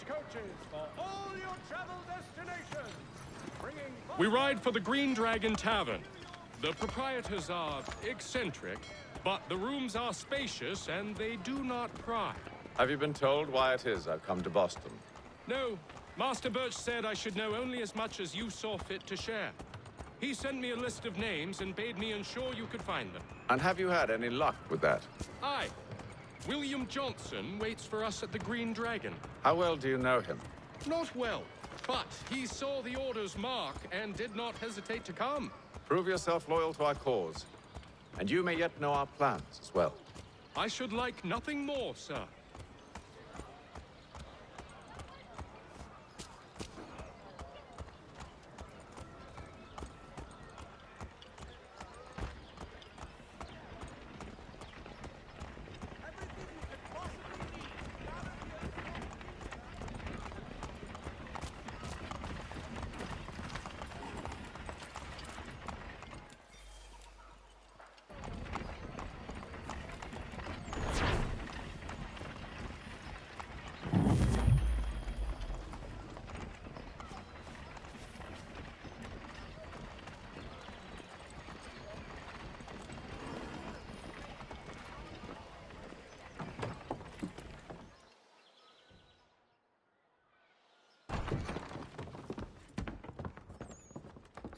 coaches for all your travel destinations. We ride for the Green Dragon Tavern. The proprietors are eccentric, but the rooms are spacious and they do not pry. Have you been told why it is I've come to Boston? No. Master Birch said I should know only as much as you saw fit to share. He sent me a list of names and bade me ensure you could find them. And have you had any luck with that? Aye. William Johnson waits for us at the Green Dragon. How well do you know him? Not well, but he saw the order's mark and did not hesitate to come. Prove yourself loyal to our cause. And you may yet know our plans as well. I should like nothing more, sir.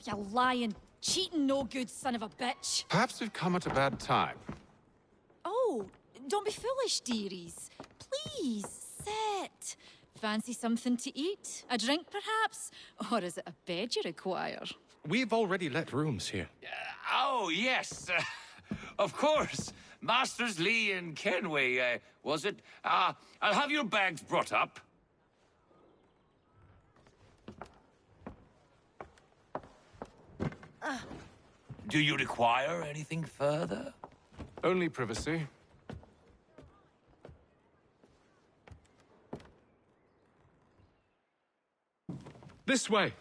You lying, cheating, no good son of a bitch. Perhaps we've come at a bad time. Oh, don't be foolish, dearies. Please, sit. Fancy something to eat? A drink, perhaps? Or is it a bed you require? We've already let rooms here. Oh, yes. Of course. Masters Lee and Kenway, was it? I'll have your bags brought up. Do you require anything further? Only privacy. This way.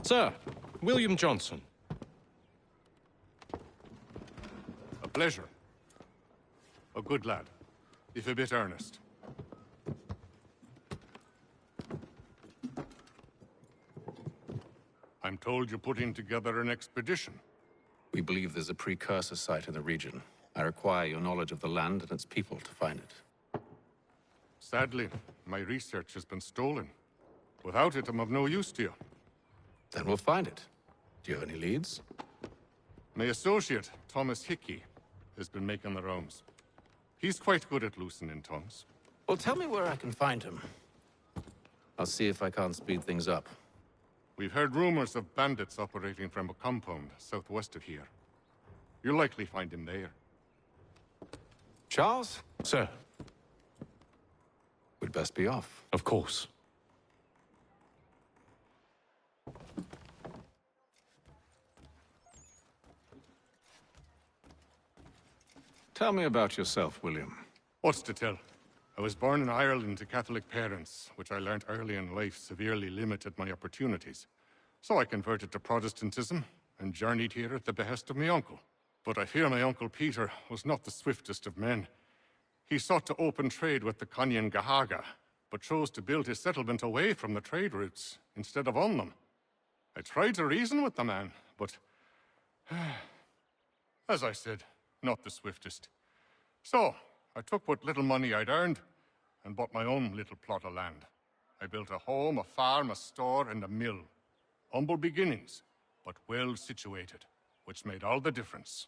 Sir, William Johnson. A pleasure. A good lad, if a bit earnest. I'm told you're putting together an expedition. We believe there's a precursor site in the region. I require your knowledge of the land and its people to find it. Sadly, my research has been stolen. Without it, I'm of no use to you. Then we'll find it. Do you have any leads? My associate, Thomas Hickey, has been making the rounds. He's quite good at loosening tongues. Well, tell me where I can find him. I'll see if I can't speed things up. We've heard rumors of bandits operating from a compound southwest of here. You'll likely find him there. Charles? Sir. We'd best be off. Of course. Tell me about yourself, William. What's to tell? I was born in Ireland to Catholic parents, which I learned early in life severely limited my opportunities. So I converted to Protestantism and journeyed here at the behest of my uncle. But I fear my uncle Peter was not the swiftest of men. He sought to open trade with the Conyan Gahaga, but chose to build his settlement away from the trade routes instead of on them. I tried to reason with the man, but as I said, not the swiftest. So, I took what little money I'd earned and bought my own little plot of land. I built a home, a farm, a store, and a mill. Humble beginnings, but well situated, which made all the difference.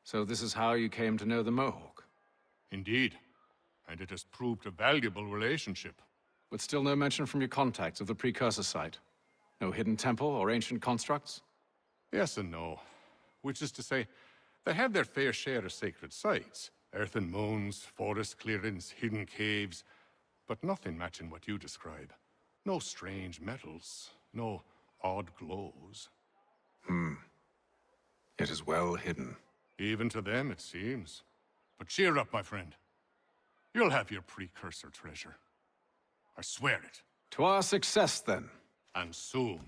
So this is how you came to know the Mohawk? Indeed, and it has proved a valuable relationship. But still no mention from your contacts of the precursor site? No hidden temple or ancient constructs? Yes and no. Which is to say, they have their fair share of sacred sites. Earthen mounds, forest clearings, hidden caves, but nothing matching what you describe. No strange metals, no odd glows. It is well hidden. Even to them, it seems. But cheer up, my friend. You'll have your precursor treasure. I swear it. To our success, then. And soon.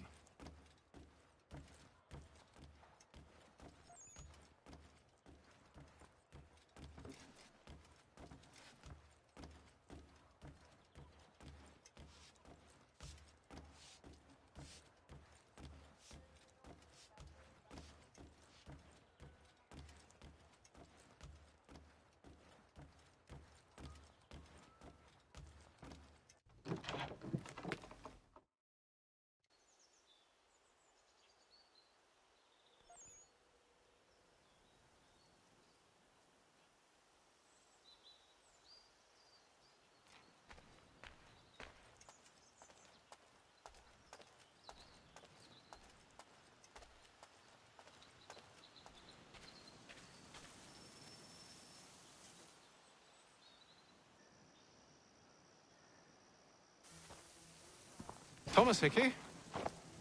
Thomas Hickey?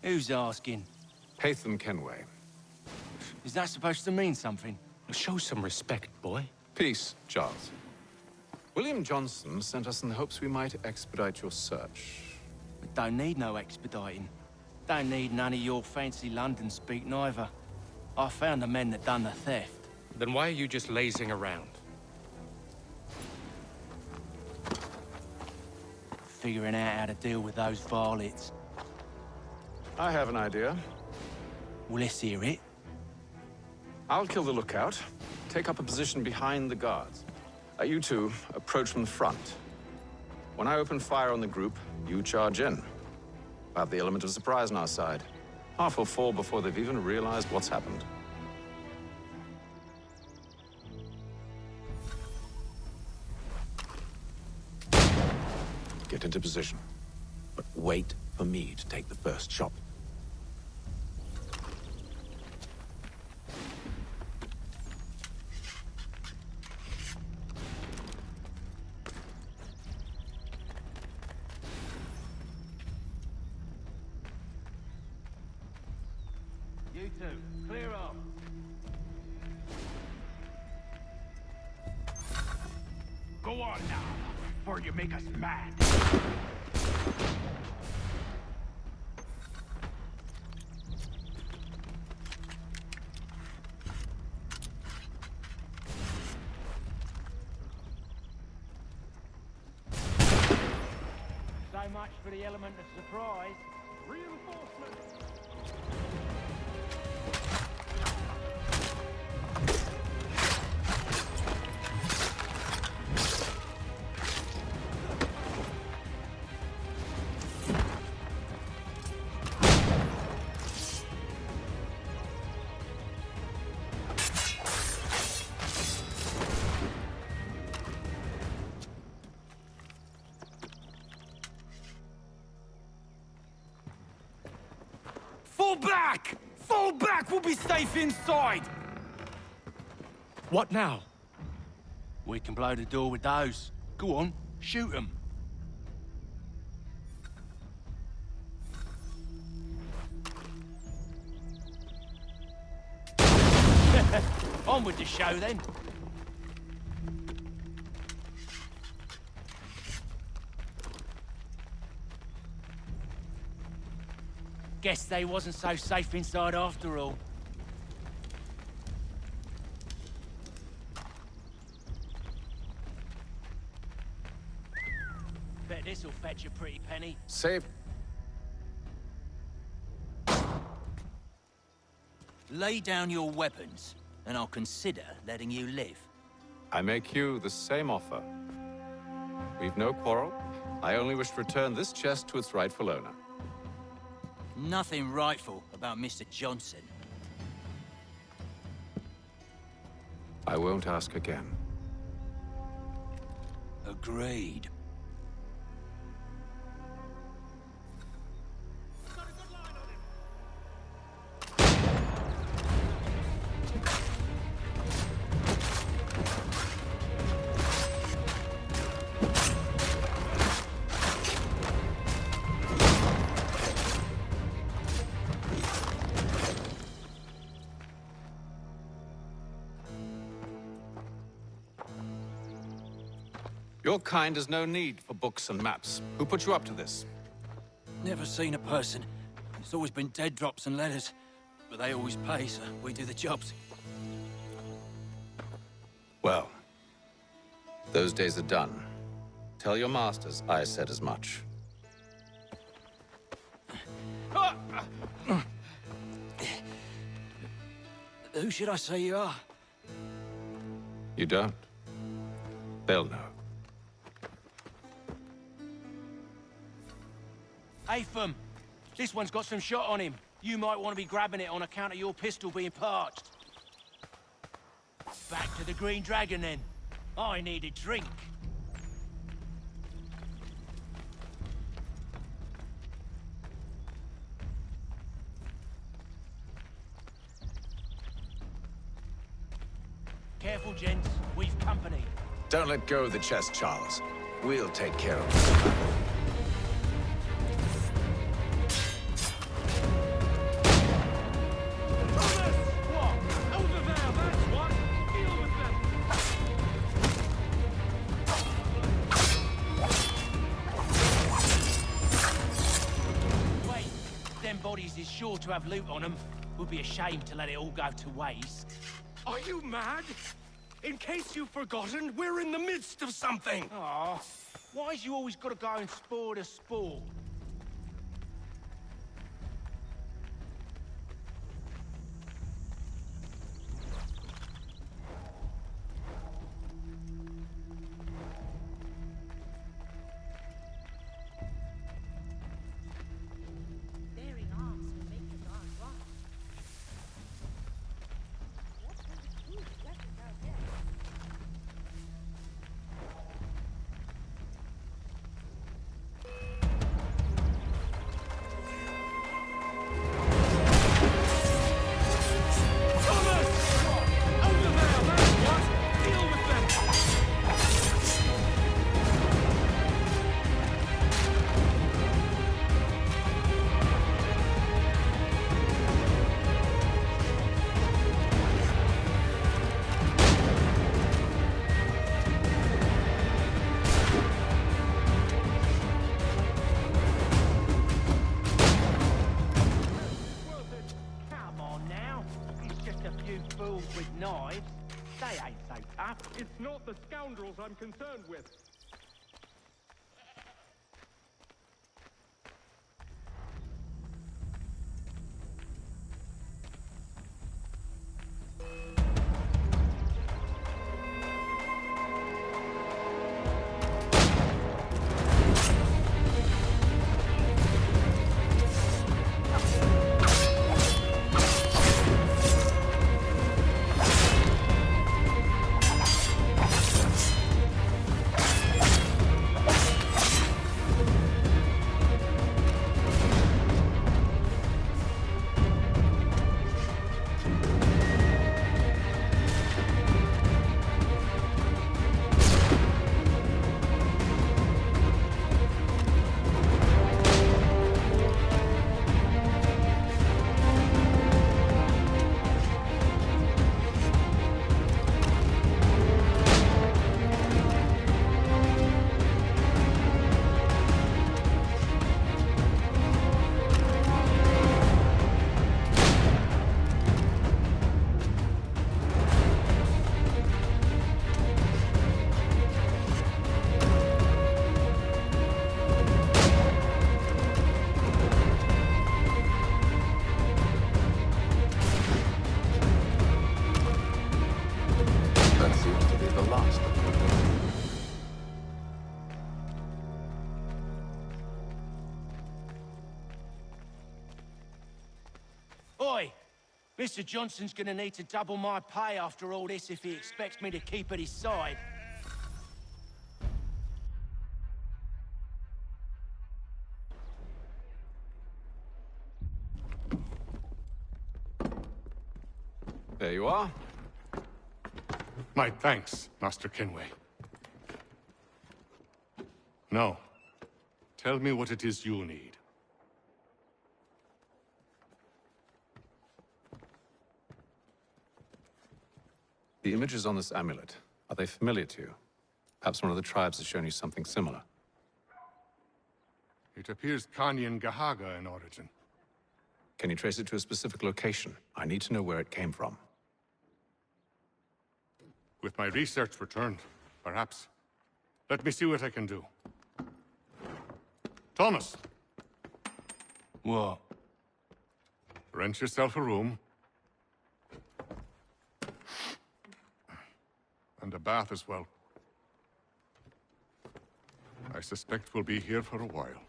Who's asking? Haytham Kenway. Is that supposed to mean something? Show some respect, boy. Peace, Charles. William Johnson sent us in the hopes we might expedite your search. We don't need no expediting. Don't need none of your fancy London speak neither. I found the men that done the theft. Then why are you just lazing around? Figuring out how to deal with those varlets. I have an idea. Well, let's hear it. I'll kill the lookout, take up a position behind the guards. You two approach from the front. When I open fire on the group, you charge in. We'll have the element of surprise on our side. Half will fall before they've even realized what's happened. Get into position. But wait for me to take the first shot. You two, clear off. Go on now, before you make us mad. So much for the element of surprise. Reinforcements! Fall back! Fall back! We'll be safe inside! What now? We can blow the door with those. Go on, shoot them. On with the show, then. Guess they wasn't so safe inside after all. Bet this'll fetch a pretty penny. Save. Lay down your weapons, and I'll consider letting you live. I make you the same offer. We've no quarrel. I only wish to return this chest to its rightful owner. Nothing rightful about Mr. Johnson. I won't ask again. Agreed. Your kind has no need for books and maps. Who put you up to this? Never seen a person. It's always been dead drops and letters. But they always pay, so we do the jobs. Well, those days are done. Tell your masters I said as much. Who should I say you are? You don't? They'll know. Atham, this one's got some shot on him. You might want to be grabbing it on account of your pistol being parched. Back to the Green Dragon, then. I need a drink. Careful, gents. We've company. Don't let go of the chest, Charles. We'll take care of it. Bodies is sure to have loot on them. Would be a shame to let it all go to waste. Are you mad? In case you've forgotten, we're in the midst of something! Aw, why's you always gotta go and spoil the sport? With knives, they ain't so tough. It's not the scoundrels I'm concerned with. Oi! Mr. Johnson's gonna need to double my pay after all this if he expects me to keep at his side. There you are. My thanks, Master Kenway. Now, tell me what it is you need. The images on this amulet, are they familiar to you? Perhaps one of the tribes has shown you something similar. It appears Kanyan Gahaga in origin. Can you trace it to a specific location? I need to know where it came from. With my research returned, perhaps. Let me see what I can do. Thomas! What? Rent yourself a room. And a bath as well. I suspect we'll be here for a while.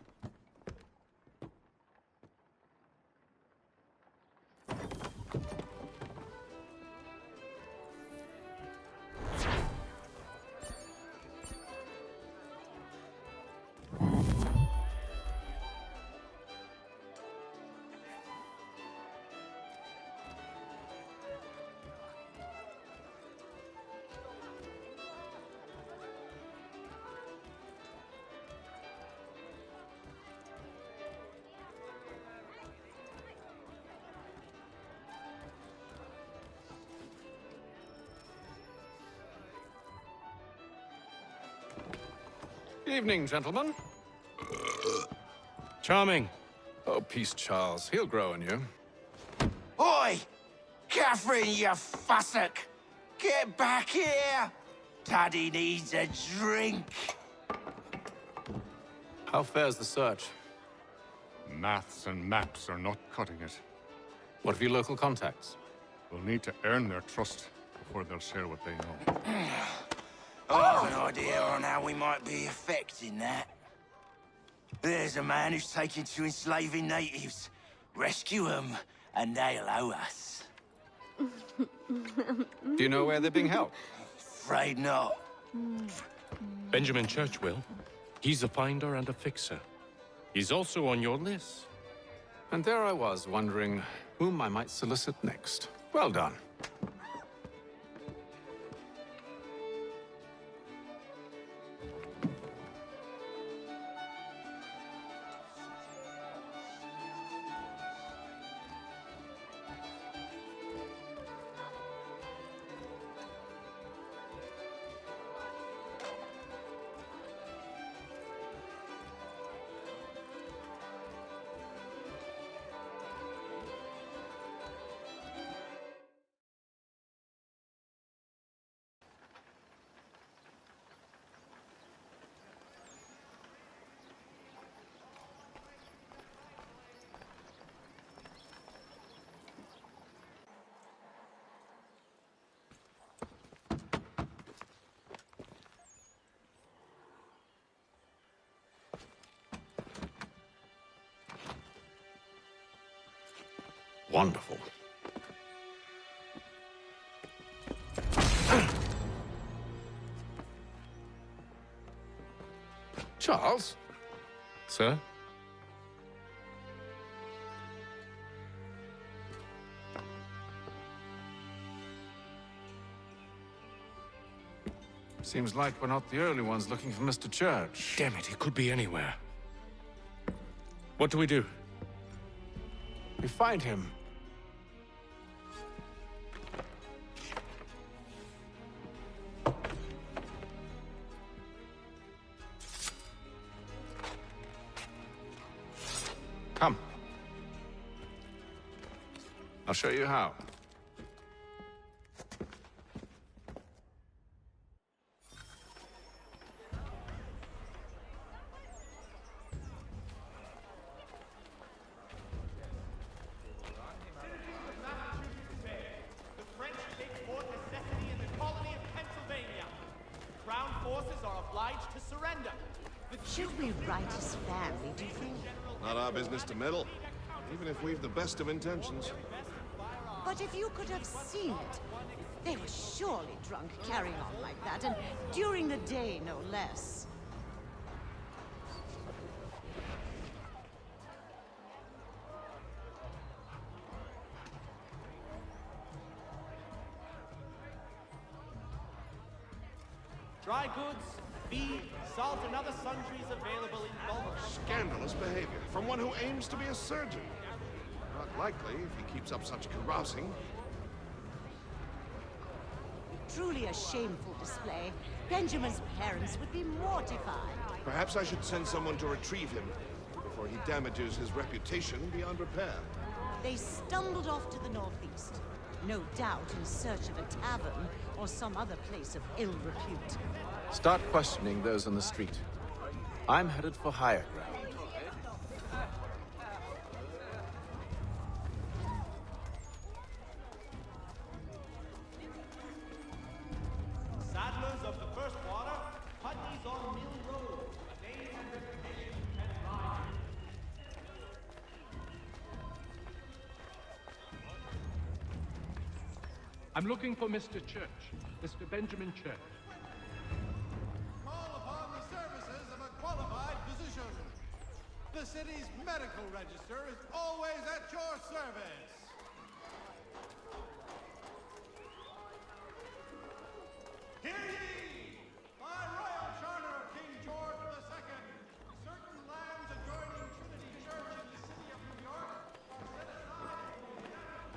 Evening, gentlemen. Charming. Oh, peace, Charles. He'll grow on you. Oi! Catherine, you fussock! Get back here! Taddy needs a drink. How fares the search? Maths and maps are not cutting it. What of your local contacts? We'll need to earn their trust before they'll share what they know. I've an idea on how we might be affecting that. There's a man who's taken to enslaving natives. Rescue them, and they'll owe us. Do you know where they're being held? Afraid not. Benjamin Church will. He's a finder and a fixer. He's also on your list. And there I was, wondering whom I might solicit next. Well done. Wonderful. Charles? Sir? Seems like we're not the only ones looking for Mr. Church. Damn it, he could be anywhere. What do we do? We find him. Come. I'll show you how. Should we write his family, do you think? Not our business to meddle, even if we've the best of intentions. But if you could have seen it, they were surely drunk carrying on like that, and during the day, no less. Dry goods, feed, salt, and other sundries available in bulk. Scandalous behavior from one who aims to be a surgeon. Not likely if he keeps up such carousing. Truly a shameful display. Benjamin's parents would be mortified. Perhaps I should send someone to retrieve him before he damages his reputation beyond repair. They stumbled off to the northeast. No doubt in search of a tavern or some other place of ill repute. Start questioning those on the street. I'm headed for higher ground. Saddlers of the first water, Putney's on Mill Road. Name and reputation and ride. I'm looking for Mr. Church. Mr. Benjamin Church. Call upon the services of a qualified physician. The city's medical register is always at your service. Hear ye! By royal charter of King George II, certain lands adjoining Trinity Church in the city of New York are set aside for the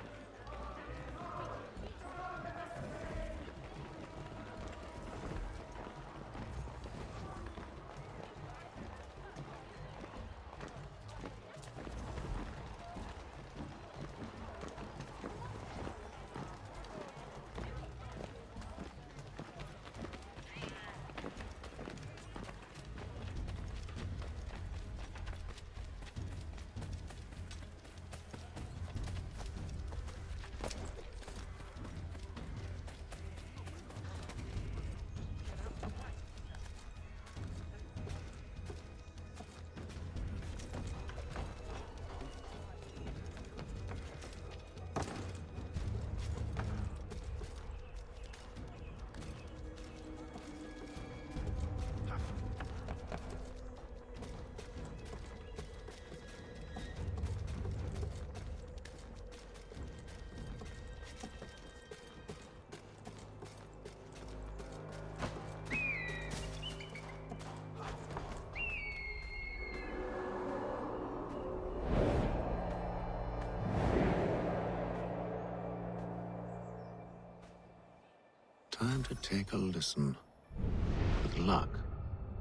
Time to take a listen. With luck,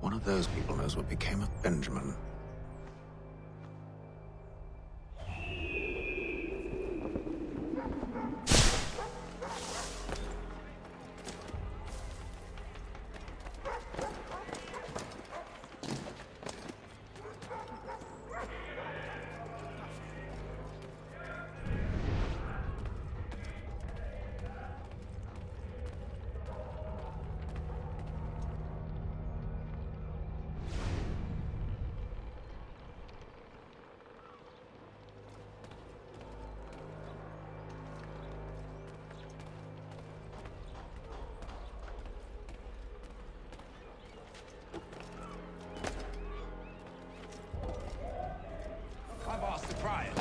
one of those people knows what became of Benjamin. I've asked the prior,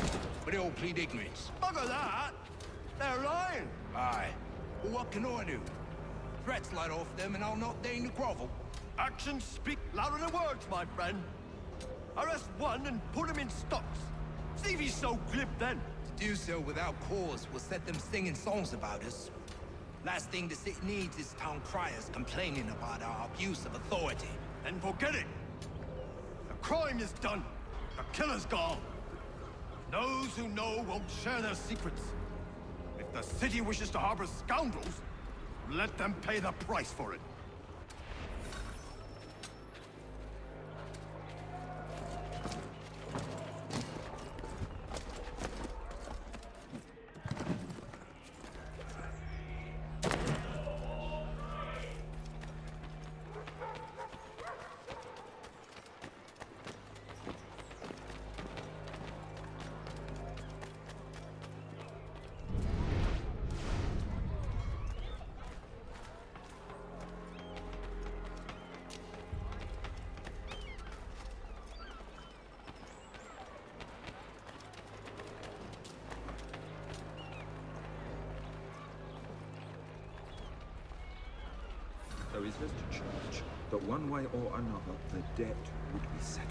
but they all plead ignorance. Bugger that! They're lying! Aye. Well, what can I do? Threats light off them and I'll not deign to grovel. Actions speak louder than words, my friend. Arrest one and put him in stocks. See if he's so glib then. To do so without cause will set them singing songs about us. Last thing the city needs is town criers complaining about our abuse of authority. Then forget it. The crime is done. The killer's gone. Those who know won't share their secrets. If the city wishes to harbor scoundrels, let them pay the price for it. So is Mr. Church that one way or another the debt would be settled?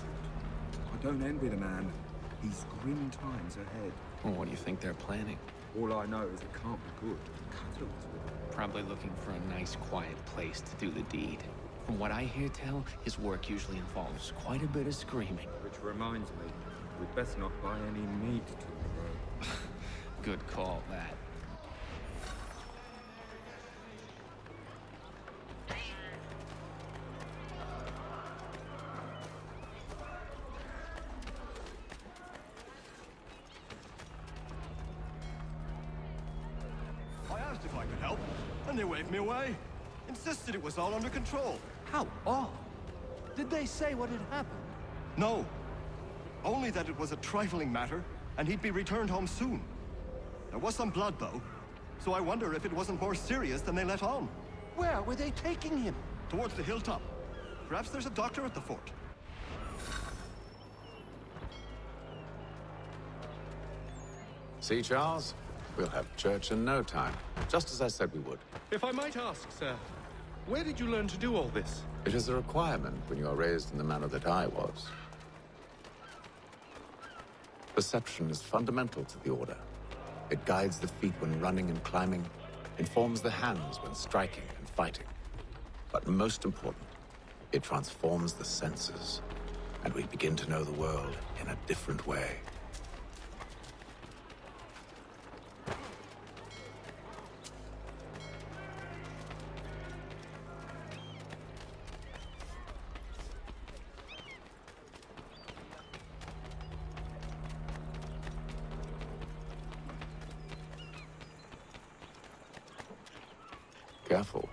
I don't envy the man. He's grim times ahead. Well, what do you think they're planning? All I know is it can't be good. Catalyst will. Probably looking for a nice, quiet place to do the deed. From what I hear tell, his work usually involves quite a bit of screaming. Which reminds me, we'd best not buy any meat tomorrow. Good call, that. I asked if I could help, and they waved me away. Insisted it was all under control. How odd. Did they say what had happened? No. Only that it was a trifling matter, and he'd be returned home soon. There was some blood, though, so I wonder if it wasn't more serious than they let on. Where were they taking him? Towards the hilltop. Perhaps there's a doctor at the fort. See, Charles? We'll have church in no time, just as I said we would. If I might ask, sir, where did you learn to do all this? It is a requirement when you are raised in the manner that I was. Perception is fundamental to the Order. It guides the feet when running and climbing, informs the hands when striking and fighting. But most important, it transforms the senses, and we begin to know the world in a different way. Careful.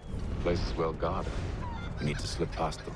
The place is well guarded. We need to slip past them.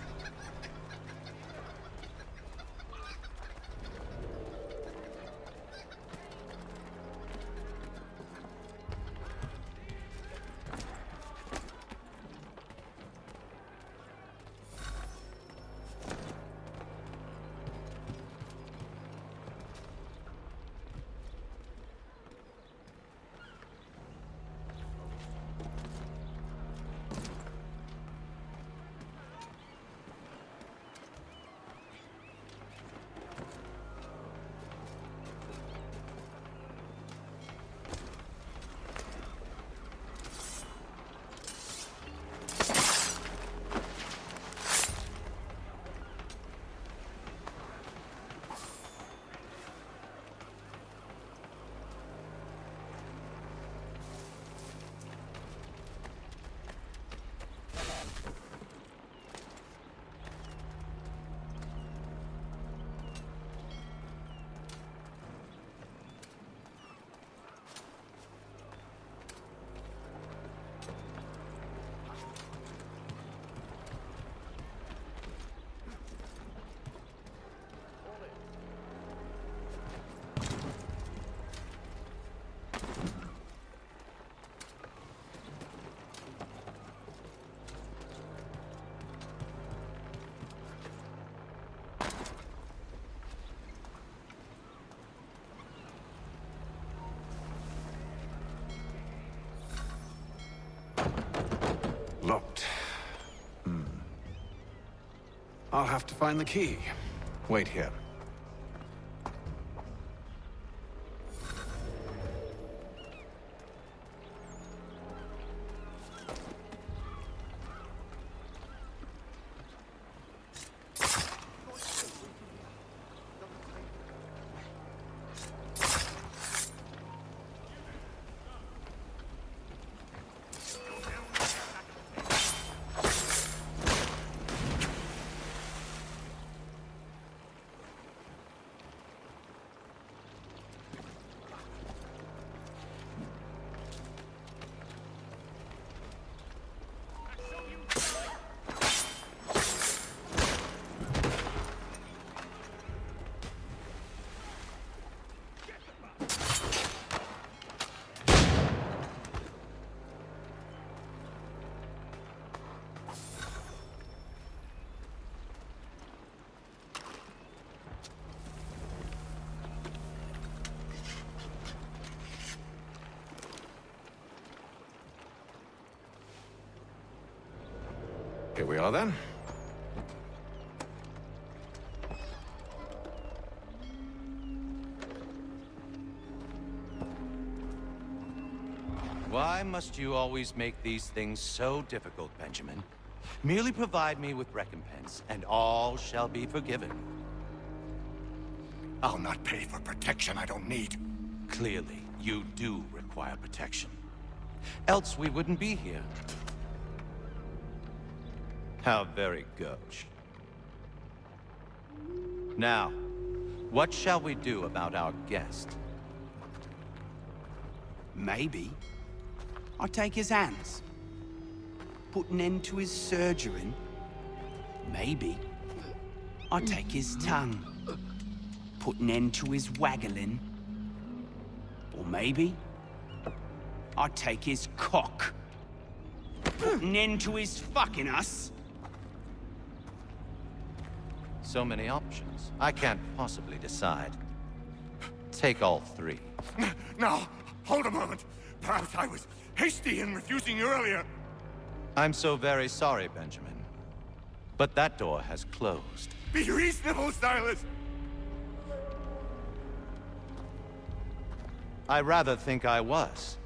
Locked. I'll have to find the key. Wait here. Here we are, then. Why must you always make these things so difficult, Benjamin? Merely provide me with recompense, and all shall be forgiven. I'll not pay for protection I don't need. Clearly, you do require protection. Else we wouldn't be here. How very gauche. Now, what shall we do about our guest? Maybe I'll take his hands. Put an end to his surgery. Maybe I'll take his tongue. Put an end to his waggling. Or maybe I'll take his cock. Put an end to his fucking us. So many options. I can't possibly decide. Take all three. Now, hold a moment. Perhaps I was hasty in refusing you earlier. I'm so very sorry, Benjamin. But that door has closed. Be reasonable, Silas! I rather think I was.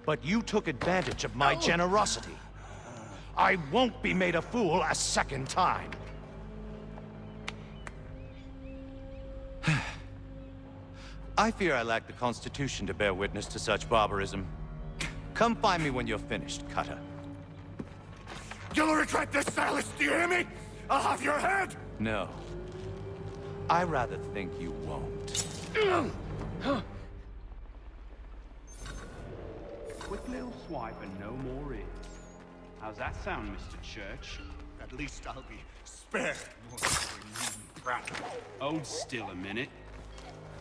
But you took advantage of my generosity. I won't be made a fool a second time. I fear I lack the constitution to bear witness to such barbarism. Come find me when you're finished, Cutter. You'll regret this, Silas, do you hear me? I'll have your head! No. I rather think you won't. Quick little swipe and no more is. How's that sound, Mr. Church? At least I'll be spared more brat. Hold still a minute.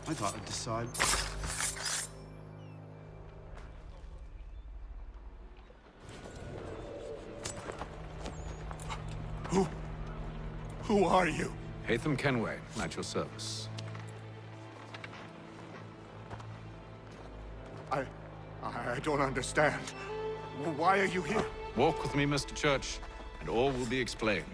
I gotta decide. Who are you? Hatham Kenway, at your service. I don't understand. Why are you here? Walk with me, Mr. Church, and all will be explained.